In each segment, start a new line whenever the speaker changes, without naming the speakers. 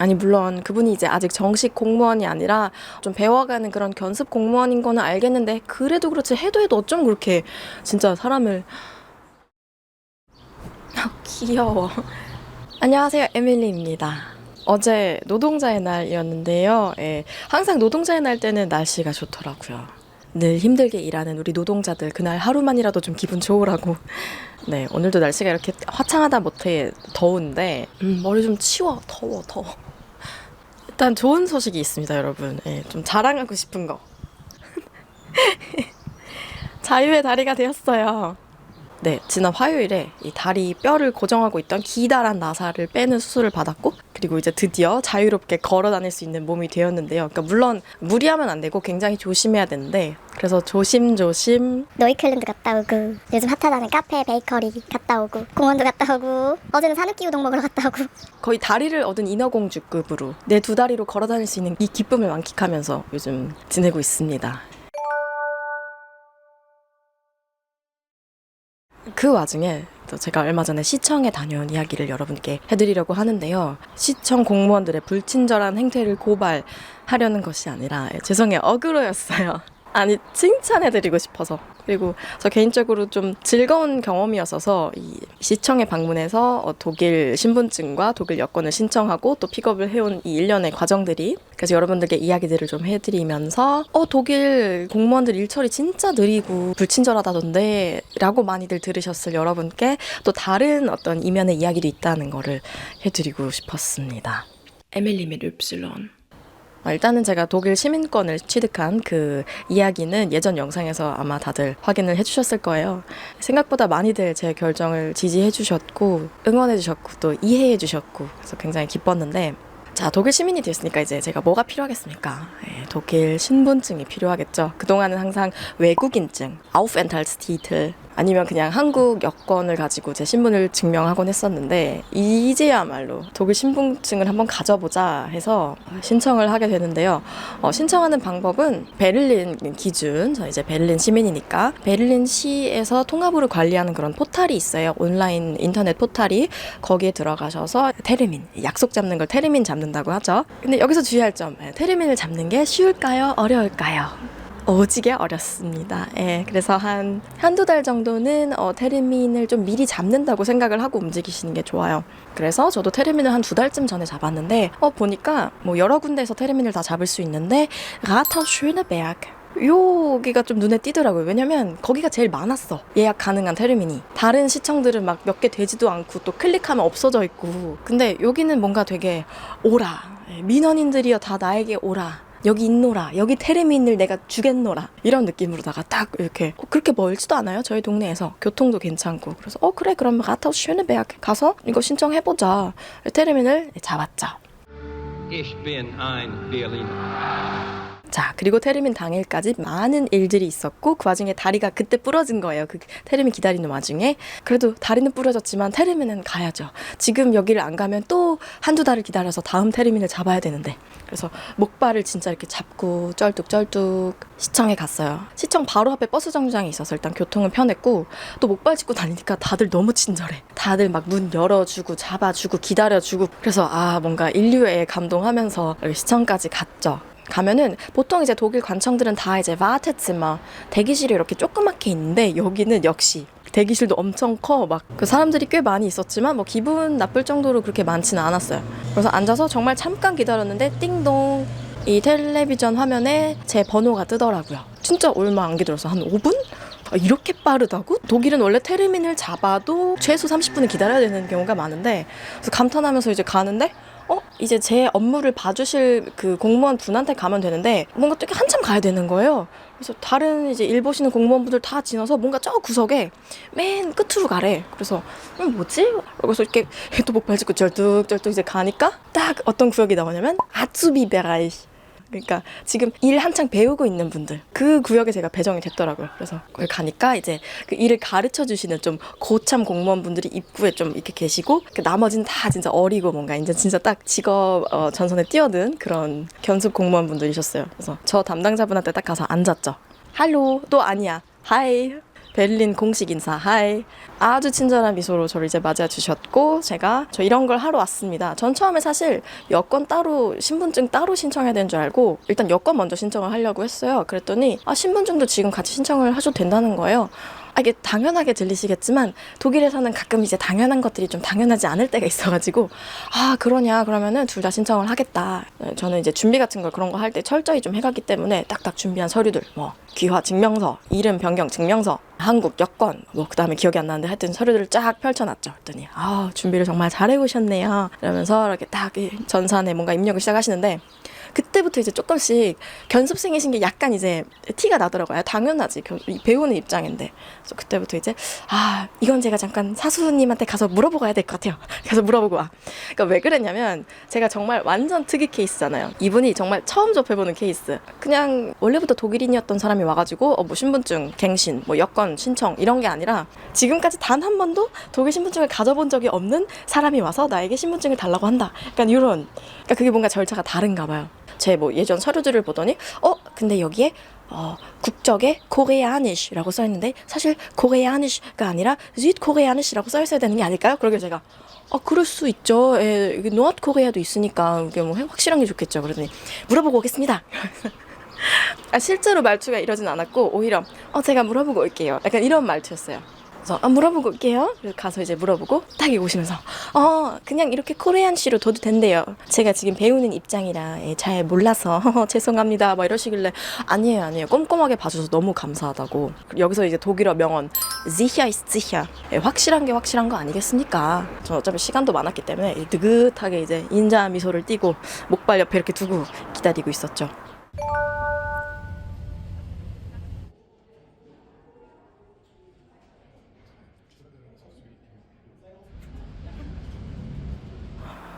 아니 물론 그분이 이제 아직 정식 공무원이 아니라 좀 배워가는 그런 견습 공무원인 거는 알겠는데 그래도 그렇지 해도 어쩜 그렇게 진짜 사람을 귀여워. 안녕하세요, 에밀리입니다. 어제 노동자의 날이었는데요. 예, 항상 노동자의 날 때는 날씨가 좋더라고요. 늘 힘들게 일하는 우리 노동자들 그날 하루만이라도 좀 기분 좋으라고. 네, 오늘도 날씨가 이렇게 화창하다 못해 더운데 머리 좀 치워. 더워. 일단 좋은 소식이 있습니다, 여러분. 예, 좀 자랑하고 싶은 거. 자유의 다리가 되었어요. 네, 지난 화요일에 이 다리 뼈를 고정하고 있던 기다란 나사를 빼는 수술을 받았고, 그리고 이제 드디어 자유롭게 걸어 다닐 수 있는 몸이 되었는데요. 그러니까 물론 무리하면 안 되고 굉장히 조심해야 되는데, 그래서 조심조심
노이클랜드 갔다 오고, 요즘 핫하다는 카페 베이커리 갔다 오고, 공원도 갔다 오고, 어제는 산후기 우동 먹으러 갔다 오고.
거의 다리를 얻은 인어공주급으로 내 두 다리로 걸어 다닐 수 있는 이 기쁨을 만끽하면서 요즘 지내고 있습니다. 그 와중에 또 제가 얼마 전에 시청에 다녀온 이야기를 여러분께 해드리려고 하는데요. 시청 공무원들의 불친절한 행태를 고발하려는 것이 아니라 죄송해요, 어그로였어요. 아니, 칭찬해드리고 싶어서. 그리고 저 개인적으로 좀 즐거운 경험이었어서 이 시청에 방문해서 독일 신분증과 독일 여권을 신청하고 또 픽업을 해온 이 일련의 과정들이, 그래서 여러분들께 이야기들을 좀 해드리면서 독일 공무원들 일처리 진짜 느리고 불친절하다던데 라고 많이들 들으셨을 여러분께 또 다른 어떤 이면의 이야기도 있다는 거를 해드리고 싶었습니다. 에밀리 및 읍실론. 일단은 제가 독일 시민권을 취득한 그 이야기는 예전 영상에서 아마 다들 확인을 해주셨을 거예요. 생각보다 많이들 제 결정을 지지해주셨고 응원해주셨고 또 이해해주셨고, 그래서 굉장히 기뻤는데, 자, 독일 시민이 됐으니까 이제 제가 뭐가 필요하겠습니까? 독일 신분증이 필요하겠죠. 그동안은 항상 외국인증, Aufenthaltstitel, 아니면 그냥 한국 여권을 가지고 제 신분을 증명하곤 했었는데, 이제야말로 독일 신분증을 한번 가져보자 해서 신청을 하게 되는데요. 신청하는 방법은 베를린 기준, 저 이제 베를린 시민이니까 베를린 시에서 통합으로 관리하는 그런 포탈이 있어요. 온라인 인터넷 포탈이. 거기에 들어가셔서 테르민, 약속 잡는 걸 테르민 잡는다고 하죠. 근데 여기서 주의할 점, 테르민을 잡는 게 쉬울까요? 어려울까요? 오지게 어렵습니다. 그래서 한두 달 정도는 테르민을 좀 미리 잡는다고 생각을 하고 움직이시는 게 좋아요. 그래서 저도 테르민을 한 2달쯤 전에 잡았는데 보니까 뭐 여러 군데에서 테르민을 다 잡을 수 있는데 라타우 슈네베르크 여기가 좀 눈에 띄더라고요. 왜냐면 거기가 제일 많았어, 예약 가능한 테르민이. 다른 시청들은 막 몇 개 되지도 않고 또 클릭하면 없어져 있고, 근데 여기는 뭔가 되게 오라, 민원인들이여 다 나에게 오라, 여기 있노라, 여기 테르민을 내가 주겠노라, 이런 느낌으로다가 딱 이렇게. 그렇게 멀지도 않아요, 저희 동네에서. 교통도 괜찮고. 그래서 그래, 그러면 라타우 슈네베르크 가서 이거 신청해보자. 테르민을 잡았죠.
Ich bin ein Berliner.
자, 그리고 테르민 당일까지 많은 일들이 있었고, 그 와중에 다리가 그때 부러진 거예요. 그 테르민 기다리는 와중에. 그래도 다리는 부러졌지만 테르민은 가야죠. 지금 여기를 안 가면 또 한두 달을 기다려서 다음 테르민을 잡아야 되는데. 그래서 목발을 진짜 이렇게 잡고 쩔뚝쩔뚝 시청에 갔어요. 시청 바로 앞에 버스 정류장이 있어서 일단 교통은 편했고, 또 목발 짚고 다니니까 다들 너무 친절해. 다들 막 문 열어주고 잡아주고 기다려주고. 그래서 뭔가 인류에 감동하면서 시청까지 갔죠. 가면은 보통 이제 독일 관청들은 다 이제 와테츠마, 대기실이 이렇게 조그맣게 있는데, 여기는 역시 대기실도 엄청 커. 막 그 사람들이 꽤 많이 있었지만 뭐 기분 나쁠 정도로 그렇게 많지는 않았어요. 그래서 앉아서 정말 잠깐 기다렸는데 띵동, 이 텔레비전 화면에 제 번호가 뜨더라고요. 진짜 얼마 안 기다려서 한 5분? 이렇게 빠르다고? 독일은 원래 테르민을 잡아도 최소 30분은 기다려야 되는 경우가 많은데, 그래서 감탄하면서 이제 가는데 이제 제 업무를 봐주실 그 공무원 분한테 가면 되는데 뭔가 되게 한참 가야 되는 거예요. 그래서 다른 이제 일 보시는 공무원분들 다 지나서 뭔가 저 구석에 맨 끝으로 가래. 그래서 뭐지? 그래서 이렇게 또 목발 짚고 절뚝절뚝 이제 가니까 딱 어떤 구역이 나오냐면 아츠비베라이시, 그러니까 지금 일 한창 배우고 있는 분들, 그 구역에 제가 배정이 됐더라고요. 그래서 거기 가니까 이제 그 일을 가르쳐 주시는 좀 고참 공무원분들이 입구에 좀 이렇게 계시고, 그 나머지는 다 진짜 어리고 뭔가 이제 진짜 딱 직업 전선에 뛰어든 그런 견습 공무원분들이셨어요. 그래서 저 담당자분한테 딱 가서 앉았죠. 할로, 또 아니야, 하이. 베를린 공식 인사 하이. 아주 친절한 미소로 저를 이제 맞아 주셨고 제가 저 이런 걸 하러 왔습니다. 전 처음에 사실 여권 따로 신분증 따로 신청해야 되는 줄 알고 일단 여권 먼저 신청을 하려고 했어요. 그랬더니 신분증도 지금 같이 신청을 하셔도 된다는 거예요. 이게 당연하게 들리시겠지만 독일에서는 가끔 이제 당연한 것들이 좀 당연하지 않을 때가 있어가지고 그러냐 그러면은 둘 다 신청을 하겠다. 저는 이제 준비 같은 걸 그런 거 할 때 철저히 좀 해갔기 때문에 딱딱 준비한 서류들 뭐 귀화 증명서, 이름 변경 증명서, 한국 여권 그다음에 기억이 안 나는데 하여튼 서류들을 쫙 펼쳐놨죠. 그랬더니 준비를 정말 잘해 오셨네요. 이러면서 이렇게 딱 전산에 뭔가 입력을 시작하시는데 그때부터 이제 조금씩 견습생이신 게 약간 이제 티가 나더라고요. 당연하지. 배우는 입장인데. 그래서 그때부터 이제 이건 제가 잠깐 사수님한테 가서 물어보고 와야 될 것 같아요. 가서 물어보고 와. 그러니까 왜 그랬냐면 제가 정말 완전 특이 케이스잖아요. 이분이 정말 처음 접해보는 케이스. 그냥 원래부터 독일인이었던 사람이 와가지고 뭐 신분증, 갱신, 뭐 여권 신청 이런 게 아니라 지금까지 단 한 번도 독일 신분증을 가져본 적이 없는 사람이 와서 나에게 신분증을 달라고 한다. 약간 이런. 그러니까 그게 뭔가 절차가 다른가 봐요. 제 뭐 예전 서류들을 보더니 근데 여기에 국적에 코레아니시라고 써있는데 사실 코레아니시가 아니라 스윗코레아니시라고 써있어야 되는 게 아닐까요? 그러게 제가 그럴 수 있죠. 이게 노트 코리아도 있으니까 이게 뭐 확실한 게 좋겠죠. 그러더니 물어보고 오겠습니다. 실제로 말투가 이러진 않았고 오히려 제가 물어보고 올게요. 약간 이런 말투였어요. 그래서 물어보고 올게요. 그래서 가서 이제 물어보고 딱 오시면서 그냥 이렇게 코리안시로 둬도 된대요. 제가 지금 배우는 입장이라 잘 몰라서 죄송합니다. 막 이러시길래 아니에요. 꼼꼼하게 봐줘서 너무 감사하다고. 여기서 이제 독일어 명언 sicher ist sicher. 확실한 게 확실한 거 아니겠습니까? 저 어차피 시간도 많았기 때문에 느긋하게 이제 인자 미소를 띠고 목발 옆에 이렇게 두고 기다리고 있었죠.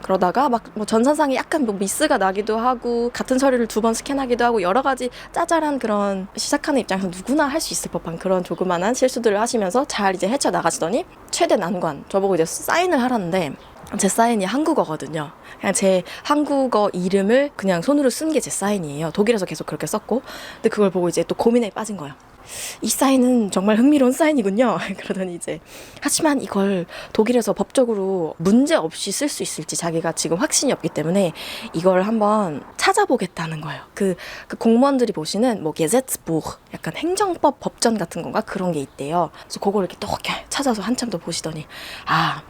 그러다가 막 뭐 전산상에 약간 뭐 미스가 나기도 하고 같은 서류를 2번 스캔하기도 하고 여러 가지 짜잘한 그런 시작하는 입장에서 누구나 할 수 있을 법한 그런 조그만한 실수들을 하시면서 잘 이제 헤쳐나가시더니 최대 난관 저보고 이제 사인을 하라는데 제 사인이 한국어거든요. 그냥 제 한국어 이름을 그냥 손으로 쓴 게 제 사인이에요. 독일에서 계속 그렇게 썼고 근데 그걸 보고 이제 또 고민에 빠진 거예요. 이 사인은 정말 흥미로운 사인이군요. 그러더니 이제 하지만 이걸 독일에서 법적으로 문제 없이 쓸 수 있을지 자기가 지금 확신이 없기 때문에 이걸 한번 찾아보겠다는 거예요. 그 공무원들이 보시는 뭐 Gesetzbuch 약간 행정법 법전 같은 건가 그런 게 있대요. 그래서 그걸 이렇게 또 찾아서 한참 더 보시더니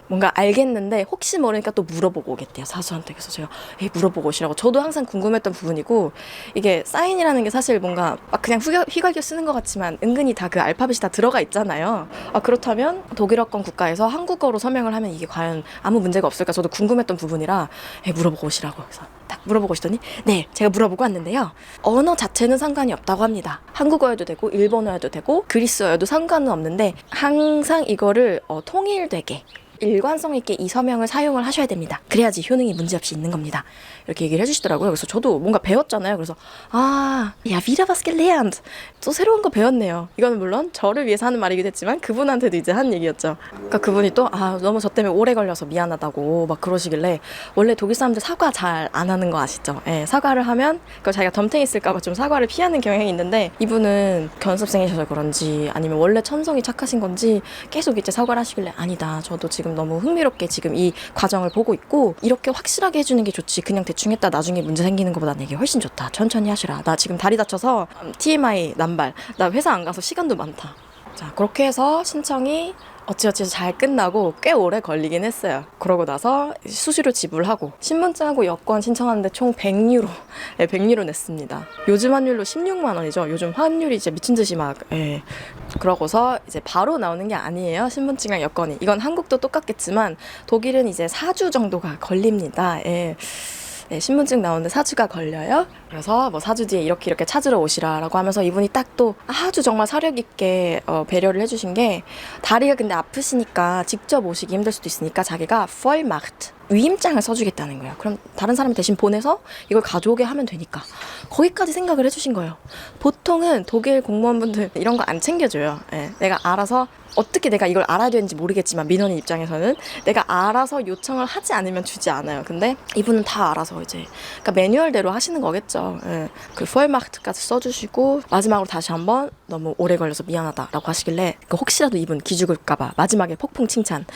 뭔가 알겠는데 혹시 모르니까 또 물어보고 오겠대요. 사수한테. 그래서 제가 물어보고 오시라고. 저도 항상 궁금했던 부분이고 이게 사인이라는 게 사실 뭔가 막 그냥 휘갈겨 쓰는 것 같지만 은근히 다 그 알파벳이 다 들어가 있잖아요. 그렇다면 독일어권 국가에서 한국어로 서명을 하면 이게 과연 아무 문제가 없을까 저도 궁금했던 부분이라 물어보고 오시라고. 그래서 딱 물어보고 오시더니 네 제가 물어보고 왔는데요. 언어 자체는 상관이 없다고 합니다. 한국어여도 되고 일본어여도 되고 그리스어여도 상관은 없는데 항상 이거를 통일되게 일관성 있게 이 서명을 사용을 하셔야 됩니다. 그래야지 효능이 문제없이 있는 겁니다. 이렇게 얘기를 해주시더라고요. 그래서 저도 뭔가 배웠잖아요. 그래서 야 wieder was gelernt. 또 새로운 거 배웠네요. 이거는 물론 저를 위해서 하는 말이기도 했지만 그분한테도 이제 한 얘기였죠. 그러니까 그분이 또 너무 저 때문에 오래 걸려서 미안하다고 막 그러시길래 원래 독일 사람들 사과 잘 안 하는 거 아시죠? 사과를 하면 그걸 자기가 덤탱이 쓸까 봐 좀 사과를 피하는 경향이 있는데 이분은 견습생이셔서 그런지 아니면 원래 천성이 착하신 건지 계속 이제 사과를 하시길래 아니다. 저도 지금 너무 흥미롭게 지금 이 과정을 보고 있고 이렇게 확실하게 해주는 게 좋지 그냥 대충 했다 나중에 문제 생기는 것보다는 이게 훨씬 좋다. 천천히 하시라. 나 지금 다리 다쳐서 TMI 남발. 나 회사 안 가서 시간도 많다. 자 그렇게 해서 신청이 어찌어찌 잘 끝나고 꽤 오래 걸리긴 했어요. 그러고 나서 수수료 지불하고 신분증하고 여권 신청하는데 총 100유로 100유로 냈습니다. 요즘 환율로 16만 원이죠. 요즘 환율이 이제 미친 듯이 막 그러고서 이제 바로 나오는 게 아니에요. 신분증이랑 여권이. 이건 한국도 똑같겠지만 독일은 이제 4주 정도가 걸립니다. 신분증 나오는데 4주가 걸려요. 그래서 뭐 4주 뒤에 이렇게 찾으러 오시라라고 하면서 이분이 딱 또 아주 정말 사력 있게 배려를 해주신 게 다리가 근데 아프시니까 직접 오시기 힘들 수도 있으니까 자기가 Vollmacht 위임장을 써주겠다는 거예요. 그럼 다른 사람 대신 보내서 이걸 가져오게 하면 되니까. 거기까지 생각을 해주신 거예요. 보통은 독일 공무원분들 이런 거 안 챙겨줘요. 예, 내가 알아서 어떻게 내가 이걸 알아야 되는지 모르겠지만 민원인 입장에서는 내가 알아서 요청을 하지 않으면 주지 않아요. 근데 이분은 다 알아서 이제 그러니까 매뉴얼대로 하시는 거겠죠. 예, 그 포엘마크트까지 써주시고 마지막으로 다시 한번 너무 오래 걸려서 미안하다라고 하시길래 혹시라도 이분 기죽을까봐 마지막에 폭풍 칭찬.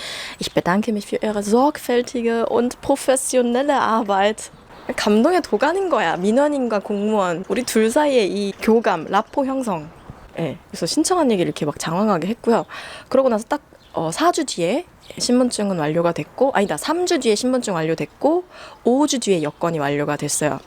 Ich bedanke mich für Ihre sorgfältige und professionelle Arbeit. 감동의 도가닌 거야. 민원인과 공무원 우리 둘 사이의 이 교감, 라포 형성. 네, 그래서 신청한 얘기를 이렇게 막 장황하게 했고요. 그러고 나서 딱 4주 뒤에 신분증은 완료가 됐고 3주 뒤에 신분증 완료됐고 5주 뒤에 여권이 완료가 됐어요.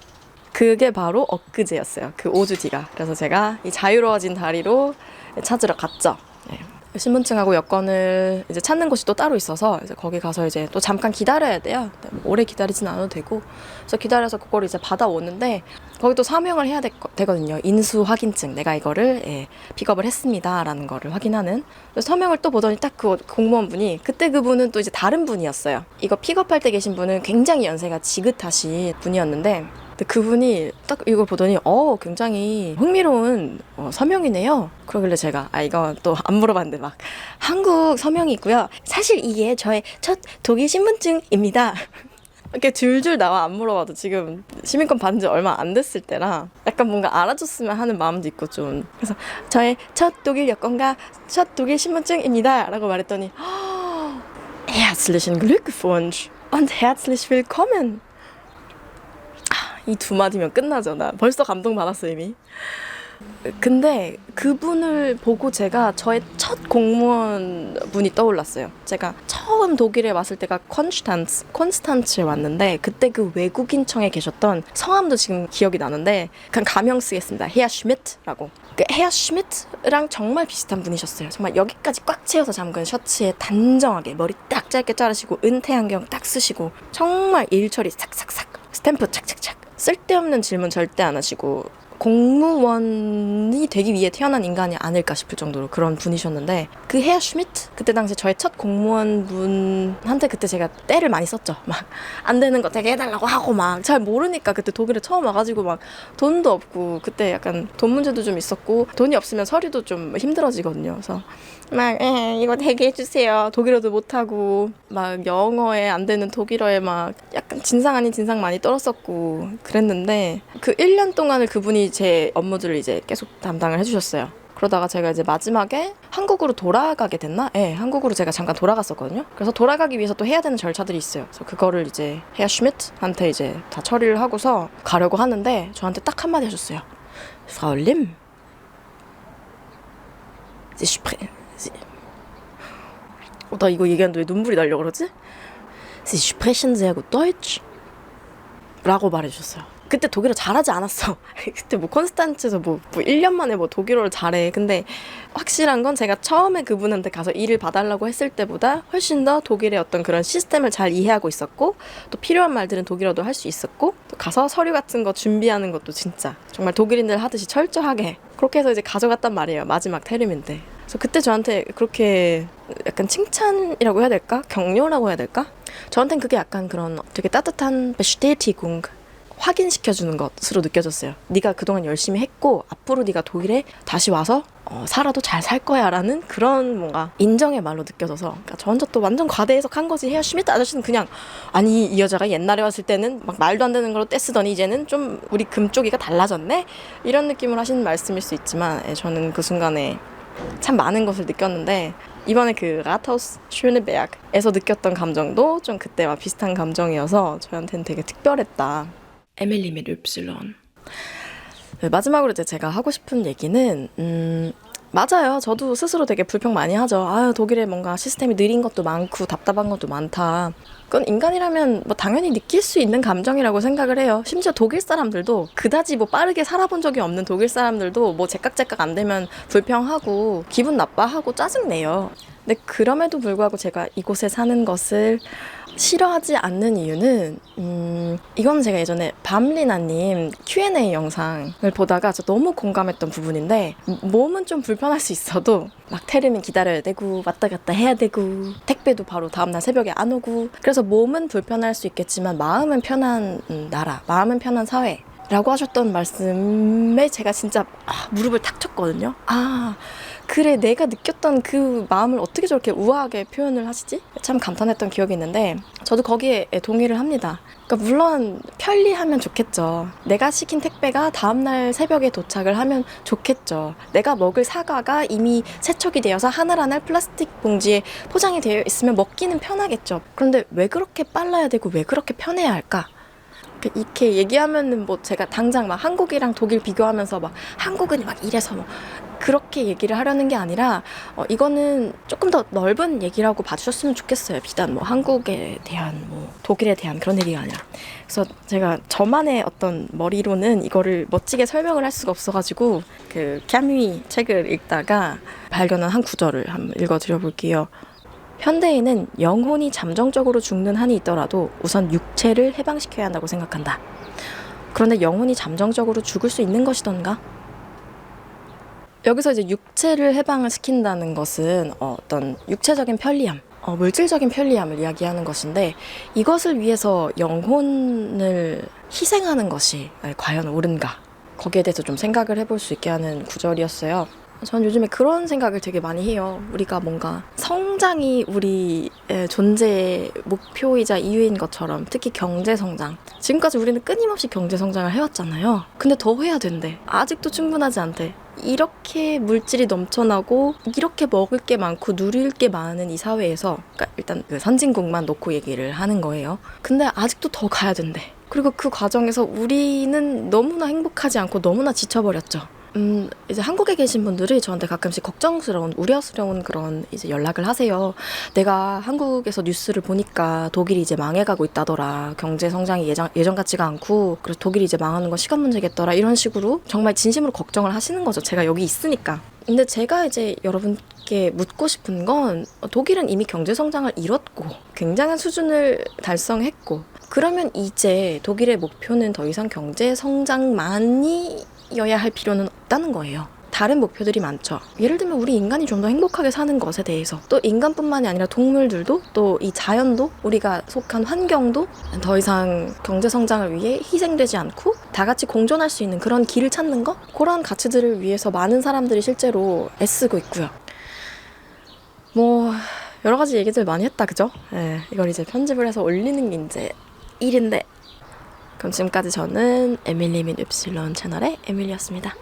그게 바로 엊그제였어요. 그 5주 뒤가. 그래서 제가 이 자유로워진 다리로 찾으러 갔죠. 네. 신분증하고 여권을 이제 찾는 곳이 또 따로 있어서 이제 거기 가서 이제 또 잠깐 기다려야 돼요. 오래 기다리진 않아도 되고. 그래서 기다려서 그걸 이제 받아오는데 거기 또 서명을 해야 되거든요. 인수 확인증. 내가 이거를 픽업을 했습니다라는 거를 확인하는. 그래서 서명을 또 보더니 딱 그 공무원분이 그때 그분은 또 이제 다른 분이었어요. 이거 픽업할 때 계신 분은 굉장히 연세가 지긋하신 분이었는데 그분이 딱 이걸 보더니 굉장히 흥미로운 서명이네요. 그러길래 제가 이거 또 안 물어봤는데 막 한국 서명이 있고요. 사실 이게 저의 첫 독일 신분증입니다. 이렇게 줄줄 나와 안 물어봐도 지금 시민권 받은 지 얼마 안 됐을 때라 약간 뭔가 알아줬으면 하는 마음도 있고 좀 그래서 저의 첫 독일 여권과 첫 독일 신분증입니다 라고 말했더니 Herzlichen Glückwunsch und herzlich willkommen. 이 두 마디면 끝나죠. 나 벌써 감동받았어 이미. 근데 그분을 보고 제가 저의 첫 공무원 분이 떠올랐어요. 제가 처음 독일에 왔을 때가 콘스탄츠에 왔는데 그때 그 외국인청에 계셨던 성함도 지금 기억이 나는데 그냥 가명 쓰겠습니다. 헤어 슈미트라고. 그 헤어 슈미트랑 정말 비슷한 분이셨어요. 정말 여기까지 꽉 채워서 잠근 셔츠에 단정하게 머리 딱 짧게 자르시고 은퇴 안경 딱 쓰시고 정말 일 처리 싹싹싹 스탬프 착착착 쓸데없는 질문 절대 안 하시고 공무원이 되기 위해 태어난 인간이 아닐까 싶을 정도로 그런 분이셨는데 그 헤어 슈미트 그때 당시 저의 첫 공무원분한테 그때 제가 때를 많이 썼죠. 막 안 되는 거 되게 해달라고 하고 막 잘 모르니까 그때 독일에 처음 와가지고 막 돈도 없고 그때 약간 돈 문제도 좀 있었고 돈이 없으면 서류도 좀 힘들어지거든요. 그래서 막 이거 되게 해주세요. 독일어도 못하고 막 영어에 안 되는 독일어에 막 약간 진상 아닌 진상 많이 떨었었고 그랬는데 그 1년 동안을 그분이 제 업무들을 이제 계속 담당을 해주셨어요. 그러다가 제가 이제 마지막에 한국으로 돌아가게 됐나? 네, 한국으로 제가 잠깐 돌아갔었거든요. 그래서 돌아가기 위해서 또 해야 되는 절차들이 있어요. 그래서 그거를 이제 헤어 슈미트한테 이제 다 처리를 하고서 가려고 하는데 저한테 딱 한마디 하셨어요. Frau Lim, 나 이거 얘기하는데 왜 눈물이 나려고 그러지? Sie sprechen sehr gut Deutsch 라고 말해주셨어요. 그때 독일어 잘하지 않았어. 그때 뭐 콘스탄츠에서 뭐 1년 만에 뭐 독일어를 잘해. 근데 확실한 건 제가 처음에 그분한테 가서 일을 봐달라고 했을 때보다 훨씬 더 독일의 어떤 그런 시스템을 잘 이해하고 있었고 또 필요한 말들은 독일어도 할 수 있었고 또 가서 서류 같은 거 준비하는 것도 진짜 정말 독일인들 하듯이 철저하게 그렇게 해서 이제 가져갔단 말이에요. 마지막 테르민때. 그래서 그때 저한테 그렇게 약간 칭찬이라고 해야 될까? 격려라고 해야 될까? 저한테는 그게 약간 그런 되게 따뜻한 bestätigung 확인시켜주는 것으로 느껴졌어요. 네가 그동안 열심히 했고 앞으로 네가 독일에 다시 와서 살아도 잘 살 거야 라는 그런 뭔가 인정의 말로 느껴져서 그러니까 저 혼자 또 완전 과대 해석한 거지. 헤어 슈미트 아저씨는 그냥 아니 이 여자가 옛날에 왔을 때는 막 말도 안 되는 걸로 떼쓰더니 이제는 좀 우리 금쪽이가 달라졌네? 이런 느낌을 하시는 말씀일 수 있지만 저는 그 순간에 참 많은 것을 느꼈는데 이번에 그 라타우스 슈네베르크에서 느꼈던 감정도 좀 그때와 비슷한 감정이어서 저한테는 되게 특별했다. 에밀리 및 읍실론. 마지막으로 이제 제가 하고 싶은 얘기는 맞아요. 저도 스스로 되게 불평 많이 하죠. 독일에 뭔가 시스템이 느린 것도 많고 답답한 것도 많다. 그건 인간이라면 뭐 당연히 느낄 수 있는 감정이라고 생각을 해요. 심지어 독일 사람들도 그다지 뭐 빠르게 살아본 적이 없는 독일 사람들도 뭐 제깍제깍 안 되면 불평하고 기분 나빠하고 짜증내요. 근데 그럼에도 불구하고 제가 이곳에 사는 것을 싫어하지 않는 이유는 이건 제가 예전에 밤리나님 Q&A 영상을 보다가 저 너무 공감했던 부분인데 몸은 좀 불편할 수 있어도 막 테르민 기다려야 되고 왔다 갔다 해야 되고 택배도 바로 다음날 새벽에 안 오고 그래서 몸은 불편할 수 있겠지만 마음은 편한 나라, 마음은 편한 사회 라고 하셨던 말씀에 제가 진짜 무릎을 탁 쳤거든요. 그래 내가 느꼈던 그 마음을 어떻게 저렇게 우아하게 표현을 하시지? 참 감탄했던 기억이 있는데 저도 거기에 동의를 합니다. 그러니까 물론 편리하면 좋겠죠. 내가 시킨 택배가 다음날 새벽에 도착을 하면 좋겠죠. 내가 먹을 사과가 이미 세척이 되어서 하나하나 플라스틱 봉지에 포장이 되어 있으면 먹기는 편하겠죠. 그런데 왜 그렇게 빨라야 되고 왜 그렇게 편해야 할까? 이렇게 얘기하면은 뭐 제가 당장 막 한국이랑 독일 비교하면서 막 한국은 막 이래서 뭐 그렇게 얘기를 하려는 게 아니라 이거는 조금 더 넓은 얘기라고 봐주셨으면 좋겠어요. 비단 뭐 한국에 대한 뭐 독일에 대한 그런 얘기가 아니라. 그래서 제가 저만의 어떤 머리로는 이거를 멋지게 설명을 할 수가 없어가지고 그 캐뮤이 책을 읽다가 발견한 한 구절을 한번 읽어드려 볼게요. 현대인은 영혼이 잠정적으로 죽는 한이 있더라도 우선 육체를 해방시켜야 한다고 생각한다. 그런데 영혼이 잠정적으로 죽을 수 있는 것이던가? 여기서 이제 육체를 해방을 시킨다는 것은 어떤 육체적인 편리함, 물질적인 편리함을 이야기하는 것인데 이것을 위해서 영혼을 희생하는 것이 과연 옳은가? 거기에 대해서 좀 생각을 해볼 수 있게 하는 구절이었어요. 전 요즘에 그런 생각을 되게 많이 해요. 우리가 뭔가 성장이 우리의 존재의 목표이자 이유인 것처럼 특히 경제 성장. 지금까지 우리는 끊임없이 경제 성장을 해왔잖아요. 근데 더 해야 된대. 아직도 충분하지 않대. 이렇게 물질이 넘쳐나고 이렇게 먹을 게 많고 누릴 게 많은 이 사회에서 그러니까 일단 그 선진국만 놓고 얘기를 하는 거예요. 근데 아직도 더 가야 된대. 그리고 그 과정에서 우리는 너무나 행복하지 않고 너무나 지쳐버렸죠. 이제 한국에 계신 분들이 저한테 가끔씩 걱정스러운, 우려스러운 그런 이제 연락을 하세요. 내가 한국에서 뉴스를 보니까 독일이 이제 망해가고 있다더라. 경제 성장이 예전 같지가 않고, 그래서 독일이 이제 망하는 건 시간 문제겠더라. 이런 식으로 정말 진심으로 걱정을 하시는 거죠. 제가 여기 있으니까. 근데 제가 이제 여러분께 묻고 싶은 건 독일은 이미 경제 성장을 이뤘고, 굉장한 수준을 달성했고, 그러면 이제 독일의 목표는 더 이상 경제 성장만이 여야 할 필요는 없다는 거예요. 다른 목표들이 많죠. 예를 들면 우리 인간이 좀 더 행복하게 사는 것에 대해서 또 인간뿐만이 아니라 동물들도 또 이 자연도 우리가 속한 환경도 더 이상 경제 성장을 위해 희생되지 않고 다 같이 공존할 수 있는 그런 길을 찾는 거? 그런 가치들을 위해서 많은 사람들이 실제로 애쓰고 있고요. 뭐 여러 가지 얘기들 많이 했다 그죠? 이걸 이제 편집을 해서 올리는 게 이제 일인데 그럼 지금까지 저는 에밀리 민 윕실론 채널의 에밀리였습니다.